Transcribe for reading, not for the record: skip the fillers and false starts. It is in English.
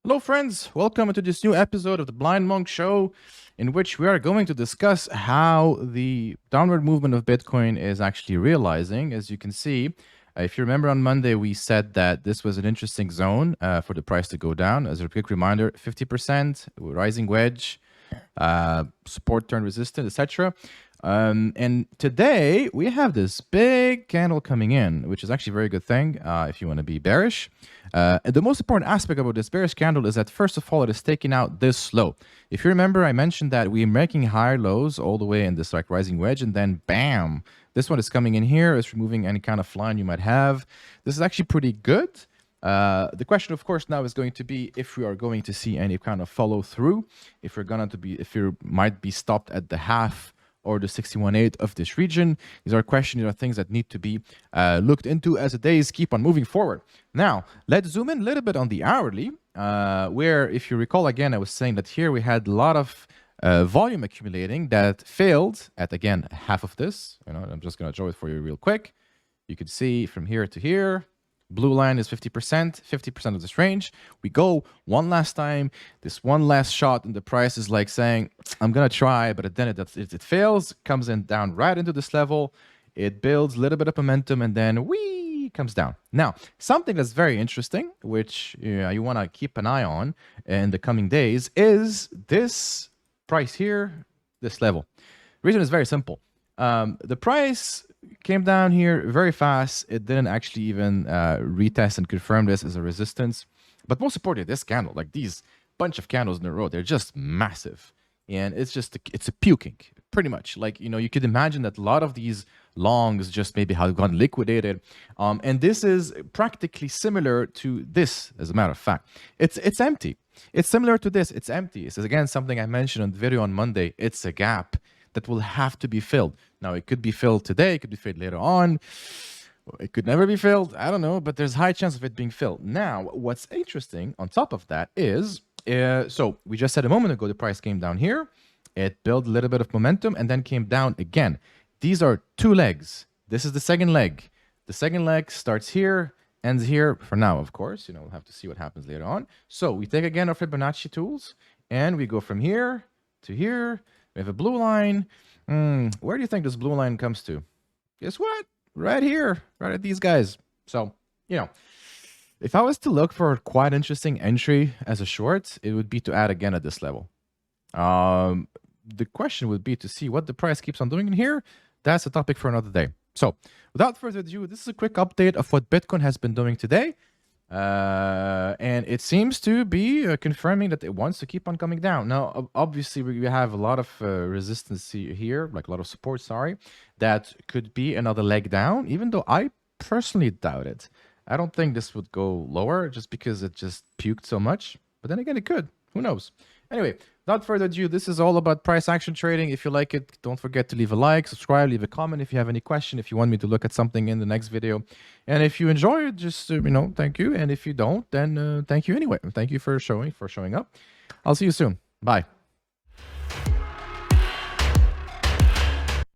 Hello friends, welcome to this new episode of the Blind Monk Show, in which we are going to discuss how the downward movement of Bitcoin is actually realizing. As you can see, if you remember on Monday, we said that this was an interesting zone for the price to go down. As a quick reminder, 50%, rising wedge, support turn resistant, etc. And today we have this big candle coming in, which is actually a very good thing if you want to be bearish. And the most important aspect about this bearish candle is that, first of all, it is taking out this low. If you remember, I mentioned that we're making higher lows all the way in this like rising wedge, and then bam, this one is coming in here. It's removing any kind of line you might have. This is actually pretty good. The question, of course, now is going to be if we are going to see any kind of follow through, if you might be stopped at the half or the 61.8 of this region. These are questions, things that need to be looked into as the days keep on moving forward. Now, let's zoom in a little bit on the hourly, where, if you recall, again, I was saying that here we had a lot of volume accumulating that failed at, again, half of this. I'm just going to draw it for you real quick. You can see from here to here. Blue line is 50% of this range. We go one last time, this one last shot, and the price is like saying, I'm going to try, but then it fails, comes in down right into this level. It builds a little bit of momentum, and then whee, comes down. Now, something that's very interesting, which you want to keep an eye on in the coming days, is this price here, this level. The reason is very simple. The price came down here very fast. It didn't actually even retest and confirm this as a resistance. But most importantly, this candle, like these bunch of candles in a row, they're just massive. And it's a puking, pretty much. Like, you could imagine that a lot of these longs just maybe have gotten liquidated. And this is practically similar to this, as a matter of fact. It's empty. It's similar to this. It's empty. This is, again, something I mentioned on the video on Monday. It's a gap that will have to be filled. Now, it could be filled today, it could be filled later on, it could never be filled, I don't know, but there's a high chance of it being filled. Now, what's interesting on top of that is, so we just said a moment ago, the price came down here, it built a little bit of momentum, and then came down again. These are two legs. This is the second leg. The second leg starts here, ends here for now, of course. We'll have to see what happens later on. So we take again our Fibonacci tools, and we go from here to here. We have a blue line. Where do you think this blue line comes to? Guess what? Right here, right at these guys. So, if I was to look for a quite interesting entry as a short, it would be to add again at this level. The question would be to see what the price keeps on doing in here. That's a topic for another day. So, without further ado, this is a quick update of what Bitcoin has been doing today. And it seems to be confirming that it wants to keep on coming down. Now, obviously, we have a lot of resistance here, like a lot of support, that could be another leg down, even though I personally doubt it. I don't think this would go lower just because it just puked so much. But then again, it could. Who knows? Anyway, without further ado, this is all about price action trading. If you like it, don't forget to leave a like, subscribe, leave a comment if you have any question, if you want me to look at something in the next video. And if you enjoy it, just, thank you. And if you don't, then thank you anyway. Thank you for showing up. I'll see you soon. Bye.